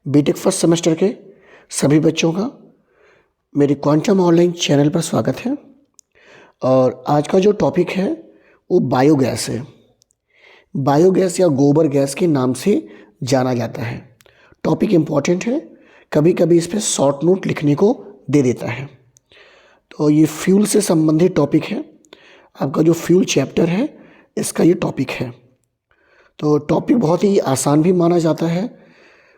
BTech first semester के सभी बच्चों का मेरे क्वांटम ऑनलाइन चैनल पर स्वागत है। और आज का जो टॉपिक है वो बायोगैस है। बायोगैस या गोबर गैस के नाम से जाना जाता है। टॉपिक इम्पॉर्टेंट है, कभी कभी इस पर शॉर्ट नोट लिखने को दे देता है। तो ये फ्यूल से संबंधित टॉपिक है। आपका जो फ्यूल चैप्टर है इसका ये टॉपिक है। तो टॉपिक बहुत ही आसान भी माना जाता है।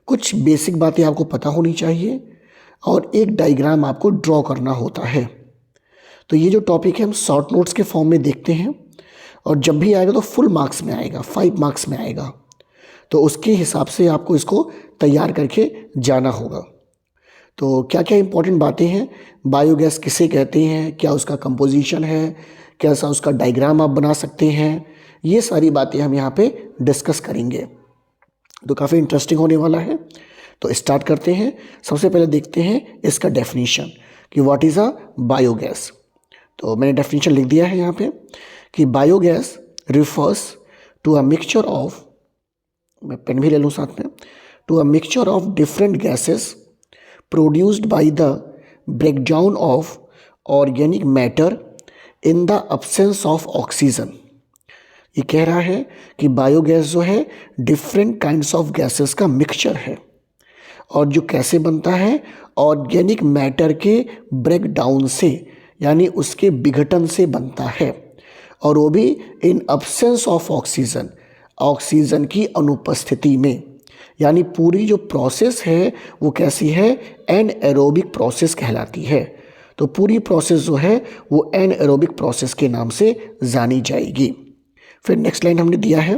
कुछ बेसिक बातें आपको पता होनी चाहिए और एक डायग्राम आपको ड्रॉ करना होता है। तो ये जो टॉपिक है हम शॉर्ट नोट्स के फॉर्म में देखते हैं और जब भी आएगा तो फुल मार्क्स में आएगा, 5 मार्क्स में आएगा। तो उसके हिसाब से आपको इसको तैयार करके जाना होगा। तो क्या क्या इंपॉर्टेंट बातें हैं, बायोगैस किसे कहते हैं, क्या उसका कंपोजिशन है, कैसा उसका डायग्राम आप बना सकते हैं, ये सारी बातें हम यहाँ पे डिस्कस करेंगे। तो काफ़ी इंटरेस्टिंग होने वाला है। तो स्टार्ट करते हैं। सबसे पहले देखते हैं इसका डेफिनेशन कि व्हाट इज़ अ बायोगैस। तो मैंने डेफिनेशन लिख दिया है यहाँ पे कि biogas refers to a mixture of, मैं पेन भी ले लूँ साथ में, to a mixture of different gases produced by the breakdown of organic matter in the absence of oxygen. ये कह रहा है कि बायोगैस जो है डिफरेंट काइंड्स ऑफ गैसेस का मिक्सचर है और जो कैसे बनता है, ऑर्गेनिक मैटर के ब्रेक डाउन से, यानी उसके विघटन से बनता है, और वो भी इन अब्सेंस ऑफ ऑक्सीजन, ऑक्सीजन की अनुपस्थिति में। यानी पूरी जो प्रोसेस है वो कैसी है, एनएरोबिक प्रोसेस कहलाती है। तो पूरी प्रोसेस जो है वो एनएरोबिक प्रोसेस के नाम से जानी जाएगी। फिर नेक्स्ट लाइन हमने दिया है,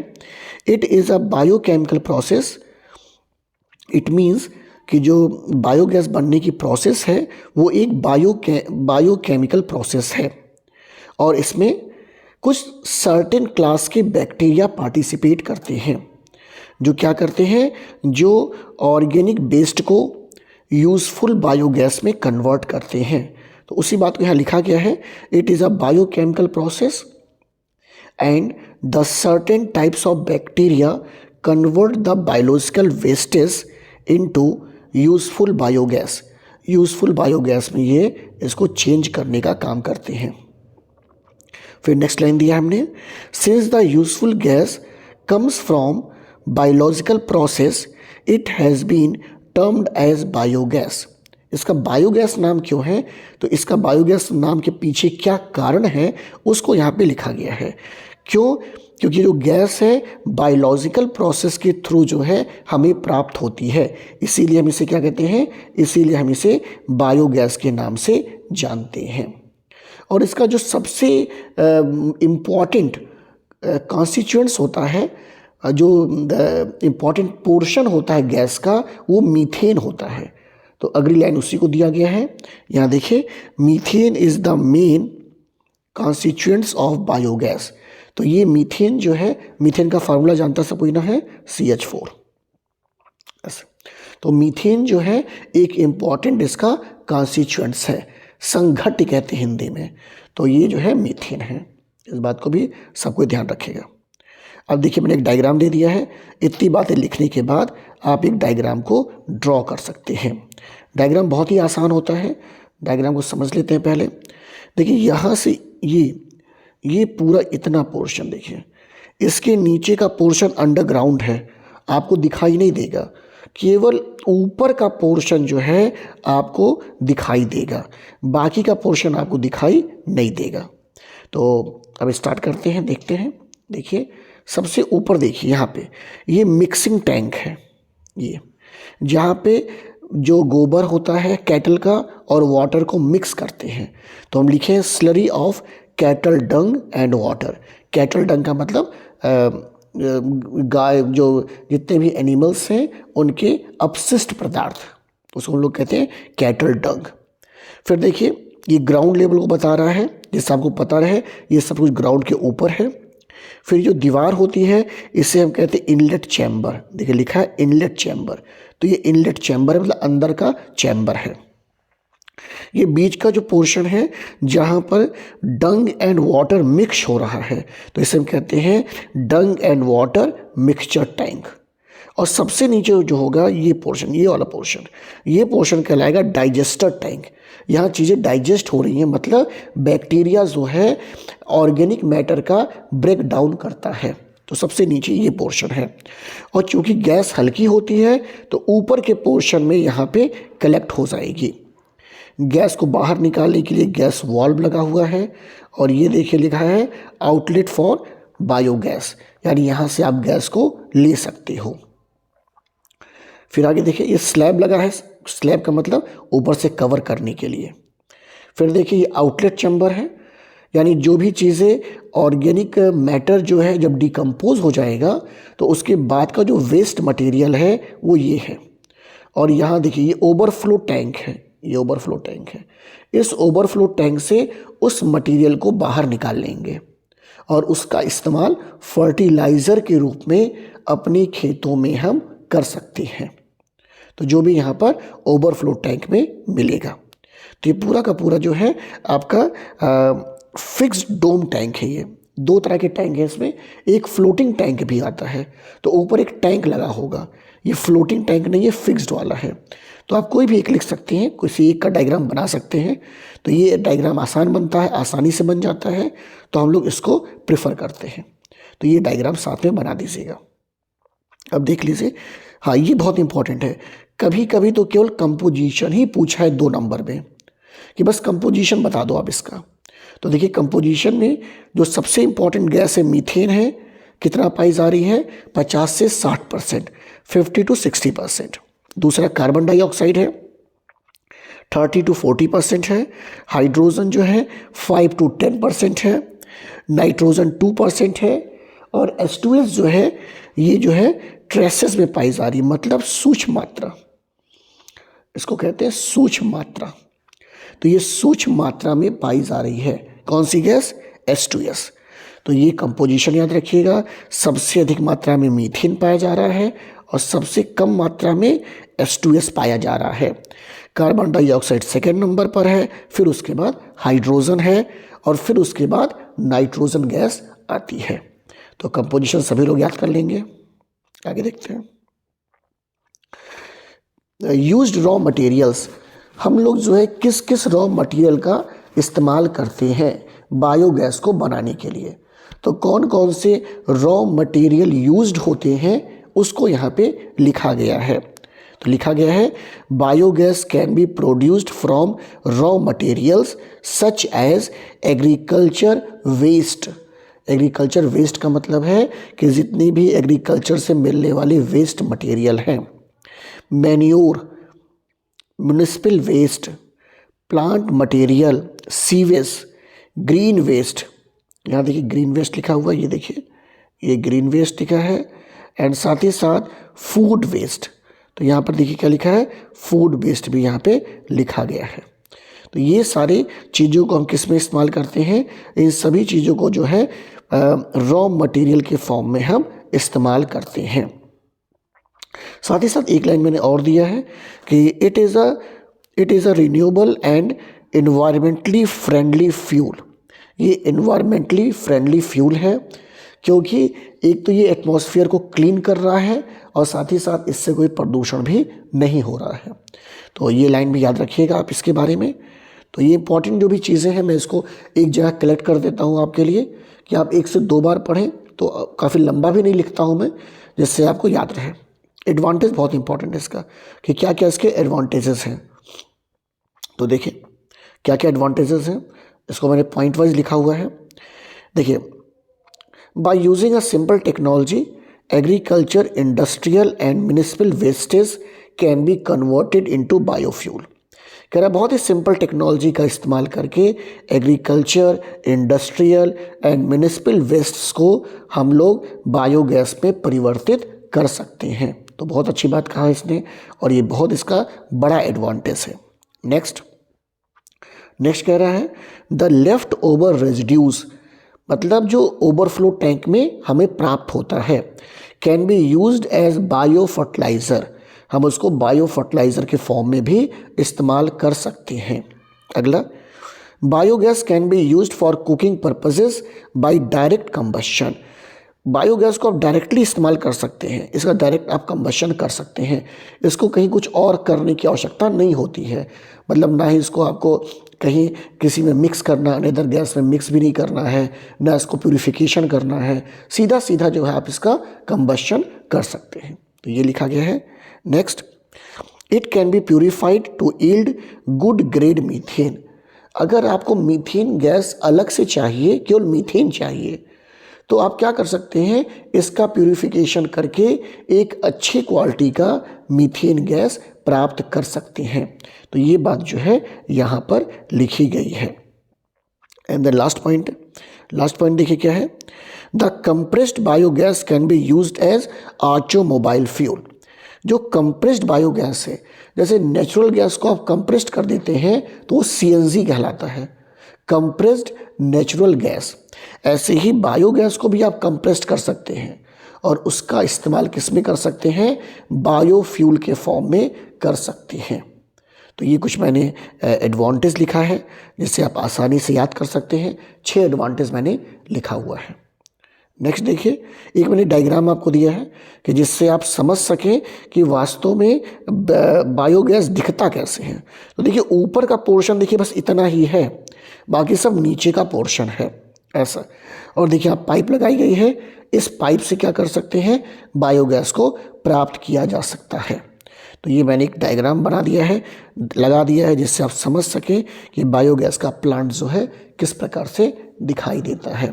it is a biochemical process. It means कि जो बायोगैस बनने की प्रोसेस है वो एक बायोकेमिकल प्रोसेस है और इसमें कुछ सर्टेन क्लास के बैक्टीरिया पार्टिसिपेट करते हैं, जो क्या करते हैं, जो ऑर्गेनिक वेस्ट को यूज़फुल बायोगैस में कन्वर्ट करते हैं। तो उसी बात को यहाँ लिखा गया है, it is a biochemical process and the certain types of bacteria convert the biological wastes into useful biogas। Useful biogas में ये इसको चेंज करने का काम करते हैं। फिर नेक्स्ट लाइन दिया हमने, since the useful gas comes from biological process it has been termed as biogas. इसका बायोगैस नाम क्यों है, तो इसका बायोगैस नाम के पीछे क्या कारण है उसको यहाँ पे लिखा गया है। क्यों? क्योंकि जो गैस है बायोलॉजिकल प्रोसेस के थ्रू जो है हमें प्राप्त होती है, इसीलिए हम इसे क्या कहते हैं, इसीलिए हम इसे बायोगैस के नाम से जानते हैं। और इसका जो सबसे इम्पॉर्टेंट कॉन्स्टिट्यूएंट्स होता है, जो इम्पॉर्टेंट पोर्शन होता है गैस का, वो मीथेन होता है। तो अगली लाइन उसी को दिया गया है, यहाँ देखिए, methane is the main constituents of biogas. तो ये मीथेन जो है, मीथेन का फार्मूला जानता सब कोई ना है, CH4। तो मीथेन जो है एक इम्पॉर्टेंट इसका कॉन्स्टिट्यूएंट्स है, संघट्ट कहते हैं हिंदी में। तो ये जो है मीथेन है, इस बात को भी सबको ध्यान रखिएगा। अब देखिए मैंने एक डायग्राम दे दिया है। इतनी बातें लिखने के बाद आप एक डायग्राम को ड्रॉ कर सकते हैं। डायग्राम बहुत ही आसान होता है, डायग्राम को समझ लेते हैं पहले। देखिए यहाँ से ये पूरा इतना पोर्शन देखिए, इसके नीचे का पोर्शन अंडरग्राउंड है, आपको दिखाई नहीं देगा, केवल ऊपर का पोर्शन जो है आपको दिखाई देगा, बाकी का पोर्शन आपको दिखाई नहीं देगा। तो अब स्टार्ट करते हैं, देखते हैं। देखिए सबसे ऊपर देखिए, यहाँ पे ये मिक्सिंग टैंक है, ये जहाँ पे जो गोबर होता है कैटल का और वाटर को मिक्स करते हैं। तो हम लिखे हैं slurry of cattle Dang and water. Cattle डंग का मतलब गाय, जो जितने भी एनिमल्स हैं उनके अपशिष्ट पदार्थ, उसको हम लोग कहते हैं कैटल डंग। फिर देखिए ये ग्राउंड लेवल को बता रहा है, जिससे आपको पता रहे ये सब कुछ ग्राउंड के ऊपर है। फिर जो दीवार होती है इसे हम कहते हैं इनलेट चैम्बर। देखिए लिखा है इनलेट चैम्बर, तो ये इनलेट चैम्बर है, मतलब अंदर का चैम्बर है। ये बीच का जो पोर्शन है जहाँ पर डंग एंड वाटर मिक्स हो रहा है, तो इसे हम कहते हैं डंग एंड वाटर मिक्सचर टैंक। और सबसे नीचे जो होगा ये पोर्शन, ये वाला पोर्शन, ये पोर्शन कहलाएगा डाइजेस्टर टैंक। यहाँ चीज़ें डाइजेस्ट हो रही हैं, मतलब बैक्टीरिया जो है ऑर्गेनिक मैटर का ब्रेक डाउन करता है। तो सबसे नीचे ये पोर्शन है। और चूंकि गैस हल्की होती है तो ऊपर के पोर्शन में यहाँ पे कलेक्ट हो जाएगी। गैस को बाहर निकालने के लिए गैस वाल्व लगा हुआ है। और ये देखिए लिखा है आउटलेट फॉर बायोगैस, यानी यहाँ से आप गैस को ले सकते हो। फिर आगे देखिए ये स्लैब लगा है, स्लैब का मतलब ऊपर से कवर करने के लिए। फिर देखिए ये आउटलेट चैम्बर है, यानी जो भी चीज़ें ऑर्गेनिक मैटर जो है जब डिकम्पोज हो जाएगा तो उसके बाद का जो वेस्ट मटेरियल है वो ये है। और यहाँ देखिए ये ओवरफ्लो टैंक है, ये ओवरफ्लो टैंक है। इस ओवरफ्लो टैंक से उस मटेरियल को बाहर निकाल लेंगे और उसका इस्तेमाल फर्टिलाइज़र के रूप में अपने खेतों में हम कर सकते हैं। तो जो भी यहाँ पर ओवरफ्लो टैंक में मिलेगा। तो ये पूरा का पूरा जो है आपका फिक्स्ड डोम टैंक है। ये दो तरह के टैंक है इसमें, एक फ्लोटिंग टैंक भी आता है, तो ऊपर एक टैंक लगा होगा। ये फ्लोटिंग टैंक नहीं, ये फिक्स्ड वाला है। तो आप कोई भी एक लिख सकते हैं, किसी एक का डायग्राम बना सकते हैं। तो ये डायग्राम आसान बनता है, आसानी से बन जाता है, तो हम लोग इसको प्रेफर करते हैं। तो ये डायग्राम साथ में बना दीजिएगा। अब देख लीजिए, हाँ ये बहुत इंपॉर्टेंट है। कभी कभी तो केवल कंपोजिशन ही पूछा है 2 नंबर में, कि बस कंपोजिशन बता दो आप इसका। तो देखिए कंपोजिशन में जो सबसे इंपॉर्टेंट गैस है मीथेन है, कितना पाई जा रही है 50 से 60%, 50 to 60%। दूसरा कार्बन डाइऑक्साइड है 30 to 40% है। हाइड्रोजन जो है 5 to 10% है। नाइट्रोजन 2% है। और H2S जो है ये जो है ट्रेसेस में पाई जा रही है, मतलब सूक्ष्म मात्रा, इसको कहते हैं सूक्ष्म मात्रा। तो ये सूक्ष्म मात्रा में पाई जा रही है कौन सी गैस, H2S। तो ये कंपोजिशन याद रखिएगा, सबसे अधिक मात्रा में मीथेन पाया जा रहा है और सबसे कम मात्रा में H2S पाया जा रहा है। कार्बन डाइऑक्साइड सेकेंड नंबर पर है, फिर उसके बाद हाइड्रोजन है और फिर उसके बाद नाइट्रोजन गैस आती है। तो कंपोजिशन सभी लोग याद कर लेंगे। आगे देखते हैं। यूज्ड रॉ मटेरियल्स, हम लोग जो है किस किस रॉ मटेरियल का इस्तेमाल करते हैं बायोगैस को बनाने के लिए। तो कौन कौन से रॉ मटेरियल यूज्ड होते हैं उसको यहाँ पे लिखा गया है। तो लिखा गया है biogas can be produced from raw materials such as agriculture waste. Agriculture waste का मतलब है कि जितनी भी एग्रीकल्चर से मिलने वाले वेस्ट मटेरियल हैं, manure, municipal waste, plant material, sewage, green waste. यहाँ देखिए ग्रीन वेस्ट लिखा हुआ है, ये देखिए ये ग्रीन वेस्ट लिखा है। एंड साथ ही साथ फूड वेस्ट, तो यहाँ पर देखिए क्या लिखा है, फूड वेस्ट भी यहाँ पे लिखा गया है। तो ये सारी चीज़ों को हम किस में इस्तेमाल करते हैं, इन सभी चीज़ों को जो है रॉ मटेरियल के फॉर्म में हम इस्तेमाल करते हैं। साथ ही साथ एक लाइन मैंने और दिया है कि it is a renewable and environmentally friendly fuel. ये इन्वायरमेंटली फ्रेंडली फ्यूल है क्योंकि एक तो ये एटमॉस्फेयर को क्लीन कर रहा है और साथ ही साथ इससे कोई प्रदूषण भी नहीं हो रहा है। तो ये लाइन भी याद रखिएगा आप इसके बारे में। तो ये इंपॉर्टेंट जो भी चीज़ें हैं मैं इसको एक जगह कलेक्ट कर देता हूँ आपके लिए कि आप 1 से 2 बार पढ़ें। तो काफ़ी लंबा भी नहीं लिखता हूँ मैं, जिससे आपको याद रहे। एडवांटेज बहुत इंपॉर्टेंट है इसका कि क्या क्या इसके एडवांटेजेस हैं। तो देखिए क्या क्या एडवांटेजेस हैं, इसको मैंने पॉइंट वाइज लिखा हुआ है। देखिए, by using a simple technology agriculture, industrial and municipal wastage can be converted into biofuel. कह रहा बहुत ही सिंपल टेक्नोलॉजी का इस्तेमाल करके agriculture, industrial and municipal wastes को हम लोग बायोगैस में परिवर्तित कर सकते हैं। तो बहुत अच्छी बात कहा इसने और ये बहुत इसका बड़ा एडवांटेज है। नेक्स्ट कह रहा है द लेफ्ट ओवर रेजिड्यूज, मतलब जो ओवरफ्लो टैंक में हमें प्राप्त होता है, can be used as bio fertiliser. हम उसको बायो फर्टिलाइज़र के फॉर्म में भी इस्तेमाल कर सकते हैं। अगला, biogas can be used for cooking purposes by direct combustion. Biogas को आप डायरेक्टली इस्तेमाल कर सकते हैं, इसका डायरेक्ट आप कंबशन कर सकते हैं। इसको कहीं कुछ और करने की आवश्यकता नहीं होती है, मतलब ना ही इसको आपको कहीं किसी में मिक्स करना, अनदर गैस में मिक्स भी नहीं करना है, ना इसको प्यूरिफिकेशन करना है, सीधा सीधा जो है आप इसका कंबशन कर सकते हैं। तो ये लिखा गया है। Next, it can be purified to yield good grade methane. अगर आपको मीथेन गैस अलग से चाहिए, केवल मीथेन चाहिए, तो आप क्या कर सकते हैं, इसका प्यूरिफिकेशन करके एक अच्छी क्वालिटी का मीथेन गैस प्राप्त कर सकते हैं। तो ये बात जो है यहाँ पर लिखी गई है। एंड द लास्ट पॉइंट देखिए क्या है, the compressed biogas can be used as automobile fuel. जो कंप्रेस्ड बायोगैस है, जैसे नेचुरल गैस को आप कंप्रेस्ड कर देते हैं तो वो CNG कहलाता है, कंप्रेस्ड नेचुरल गैस। ऐसे ही बायोगैस को भी आप कंप्रेस्ड कर सकते हैं और उसका इस्तेमाल किस में कर सकते हैं, बायोफ्यूल के फॉर्म में कर सकते हैं। तो ये कुछ मैंने एडवांटेज लिखा है जिससे आप आसानी से याद कर सकते हैं। 6 एडवांटेज मैंने लिखा हुआ है। नेक्स्ट देखिए, एक मैंने डायग्राम आपको दिया है कि जिससे आप समझ सकें कि वास्तव में बायोगैस दिखता कैसे है। तो देखिए ऊपर का पोर्शन देखिए बस इतना ही है, बाकी सब नीचे का पोर्शन है ऐसा। और देखिए आप पाइप लगाई गई है, इस पाइप से क्या कर सकते हैं, बायोगैस को प्राप्त किया जा सकता है। तो ये मैंने एक डायग्राम बना दिया है, लगा दिया है, जिससे आप समझ सकें कि बायोगैस का प्लांट जो है किस प्रकार से दिखाई देता है।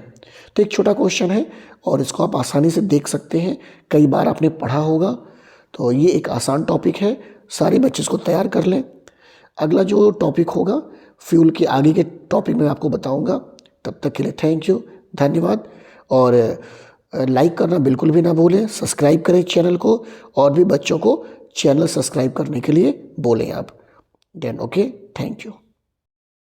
तो एक छोटा क्वेश्चन है और इसको आप आसानी से देख सकते हैं, कई बार आपने पढ़ा होगा। तो ये एक आसान टॉपिक है, सारे बच्चे इसको तैयार कर लें। अगला जो टॉपिक होगा फ्यूल के आगे के टॉपिक में आपको बताऊंगा। तब तक के लिए थैंक यू, धन्यवाद। और लाइक करना बिल्कुल भी ना भूलें, सब्सक्राइब करें चैनल को, और भी बच्चों को चैनल सब्सक्राइब करने के लिए बोलें आप। Then okay, thank you.